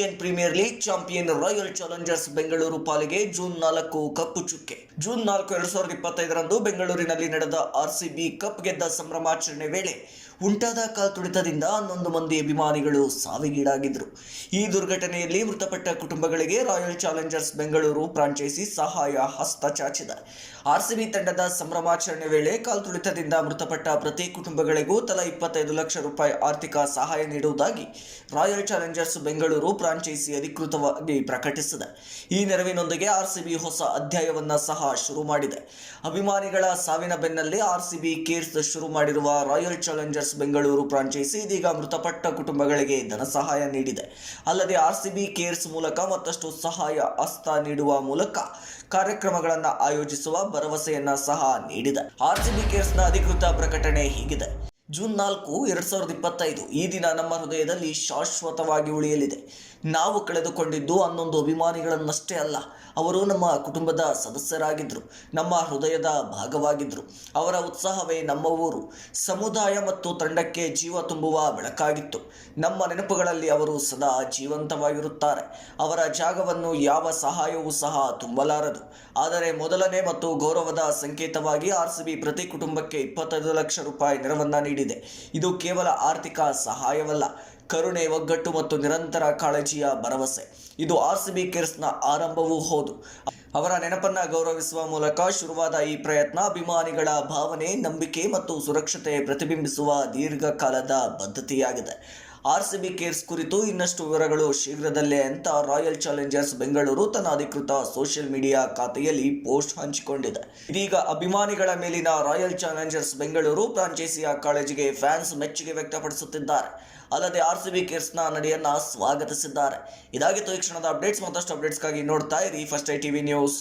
Indian Premier League champion Royal Challengers Bengaluru ಪಾಲಿಗೆ June 4 ಕಪ್ಪು ಚುಕ್ಕೆ. June 4, 2025ರಂದು ಬೆಂಗಳೂರಿನಲ್ಲಿ ನಡೆದ ಆರ್ಸಿಬಿ ಕಪ್ ಗೆದ್ದ ಸಂಭ್ರಮಾಚರಣೆ ವೇಳೆ ಉಂಟಾದ ಕಾಲ್ತುಳಿತದಿಂದ 11 ಮಂದಿ ಅಭಿಮಾನಿಗಳು ಸಾವಿಗೀಡಾಗಿದ್ದರು. ಈ ದುರ್ಘಟನೆಯಲ್ಲಿ ಮೃತಪಟ್ಟ ಕುಟುಂಬಗಳಿಗೆ ರಾಯಲ್ ಚಾಲೆಂಜರ್ಸ್ ಬೆಂಗಳೂರು ಫ್ರಾಂಚೈಸಿ ಸಹಾಯ ಹಸ್ತ ಚಾಚಿದೆ. ಆರ್ಸಿಬಿ ತಂಡದ ಸಂಭ್ರಮಾಚರಣೆ ವೇಳೆ ಕಾಲ್ತುಳಿತದಿಂದ ಮೃತಪಟ್ಟ ಪ್ರತಿ ಕುಟುಂಬಗಳಿಗೂ ತಲಾ 25 ಲಕ್ಷ ರೂಪಾಯಿ ಆರ್ಥಿಕ ಸಹಾಯ ನೀಡುವುದಾಗಿ ರಾಯಲ್ ಚಾಲೆಂಜರ್ಸ್ ಬೆಂಗಳೂರು ಫ್ರಾಂಚೈಸಿ ಅಧಿಕೃತವಾಗಿ ಪ್ರಕಟಿಸಿದೆ. ಈ ನೆರವಿನೊಂದಿಗೆ ಆರ್ಸಿಬಿ ಹೊಸ ಅಧ್ಯಾಯವನ್ನ ಸಹ ಶುರು ಮಾಡಿದೆ. ಅಭಿಮಾನಿಗಳ ಸಾವಿನ ಬೆನ್ನಲ್ಲೇ ಆರ್ಸಿಬಿ ಕೇರ್ಸ್ ಶುರು ಮಾಡಿರುವ ರಾಯಲ್ ಚಾಲೆಂಜರ್ಸ್ ಬೆಂಗಳೂರು ಫ್ರಾಂಚೈಸಿ ಇದೀಗ ಮೃತಪಟ್ಟ ಕುಟುಂಬಗಳಿಗೆ ಧನ ಸಹಾಯ ನೀಡಿದೆ. ಅಲ್ಲದೆ ಆರ್ಸಿಬಿ ಕೇರ್ಸ್ ಮೂಲಕ ಮತ್ತಷ್ಟು ಸಹಾಯ ಹಸ್ತ ನೀಡುವ ಮೂಲಕ ಕಾರ್ಯಕ್ರಮಗಳನ್ನು ಆಯೋಜಿಸುವ ಭರವಸೆಯನ್ನ ಸಹ ನೀಡಿದೆ. ಆರ್ಸಿಬಿ ಕೇರ್ಸ್ನ ಅಧಿಕೃತ ಪ್ರಕಟಣೆ ಹೀಗಿದೆ. ಜೂನ್ 4, 2025 ಈ ದಿನ ನಮ್ಮ ಹೃದಯದಲ್ಲಿ ಶಾಶ್ವತವಾಗಿ ಉಳಿಯಲಿದೆ. ನಾವು ಕಳೆದುಕೊಂಡಿದ್ದು 11 ಅಭಿಮಾನಿಗಳನ್ನಷ್ಟೇ ಅಲ್ಲ, ಅವರು ನಮ್ಮ ಕುಟುಂಬದ ಸದಸ್ಯರಾಗಿದ್ದರು, ನಮ್ಮ ಹೃದಯದ ಭಾಗವಾಗಿದ್ದರು. ಅವರ ಉತ್ಸಾಹವೇ ನಮ್ಮ ಊರು, ಸಮುದಾಯ ಮತ್ತು ತಂಡಕ್ಕೆ ಜೀವ ತುಂಬುವ ಬೆಳಕಾಗಿತ್ತು. ನಮ್ಮ ನೆನಪುಗಳಲ್ಲಿ ಅವರು ಸದಾ ಜೀವಂತವಾಗಿರುತ್ತಾರೆ. ಅವರ ಜಾಗವನ್ನು ಯಾವ ಸಹಾಯವೂ ಸಹ ತುಂಬಲಾರದು. ಆದರೆ ಮೊದಲನೇ ಮತ್ತು ಗೌರವದ ಸಂಕೇತವಾಗಿ ಆರ್ಸಿಬಿ ಪ್ರತಿ ಕುಟುಂಬಕ್ಕೆ 25 ಲಕ್ಷ ರೂಪಾಯಿ ನೆರವನ್ನ ನೀಡಿದೆ. ಇದು ಕೇವಲ ಆರ್ಥಿಕ ಸಹಾಯವಲ್ಲ, ಕರುಣೆ, ಒಗ್ಗಟ್ಟು ಮತ್ತು ನಿರಂತರ ಕಾಳಜಿಯ ಭರವಸೆ. ಇದು ಆರ್ಸಿಬಿ ಕೇರ್ಸ್ನ ಆರಂಭವೂ ಹೌದು. ಅವರ ನೆನಪನ್ನ ಗೌರವಿಸುವ ಮೂಲಕ ಶುರುವಾದ ಈ ಪ್ರಯತ್ನ ಅಭಿಮಾನಿಗಳ ಭಾವನೆ, ನಂಬಿಕೆ ಮತ್ತು ಸುರಕ್ಷತೆ ಪ್ರತಿಬಿಂಬಿಸುವ ದೀರ್ಘಕಾಲದ ಬದ್ಧತೆಯಾಗಿದೆ. ಆರ್ಸಿಬಿ ಕೇರ್ಸ್ ಕುರಿತು ಇನ್ನಷ್ಟು ವಿವರಗಳು ಶೀಘ್ರದಲ್ಲೇ ಅಂತ ರಾಯಲ್ ಚಾಲೆಂಜರ್ಸ್ ಬೆಂಗಳೂರು ತನ್ನ ಅಧಿಕೃತ ಸೋಷಿಯಲ್ ಮೀಡಿಯಾ ಖಾತೆಯಲ್ಲಿ ಪೋಸ್ಟ್ ಹಂಚಿಕೊಂಡಿದೆ. ಇದೀಗ ಅಭಿಮಾನಿಗಳ ಮೇಲಿನ ರಾಯಲ್ ಚಾಲೆಂಜರ್ಸ್ ಬೆಂಗಳೂರು ಫ್ರಾಂಚೈಸಿಯ ಕಾಳಜಿಗೆ ಫ್ಯಾನ್ಸ್ ಮೆಚ್ಚುಗೆ ವ್ಯಕ್ತಪಡಿಸುತ್ತಿದ್ದಾರೆ. ಅಲ್ಲದೆ ಆರ್ಸಿಬಿ ಕೇರ್ಸ್ನ ನಡೆಯನ್ನ ಸ್ವಾಗತಿಸಿದ್ದಾರೆ. ಇದಾಗಿತ್ತು ಈ ಕ್ಷಣದ ಅಪ್ಡೇಟ್ಸ್. ಮತ್ತಷ್ಟು ಅಪ್ಡೇಟ್ಸ್ಗಾಗಿ ನೋಡ್ತಾ ಇರಿ ಫಸ್ಟ್ ಐ ಟಿವಿ ನ್ಯೂಸ್.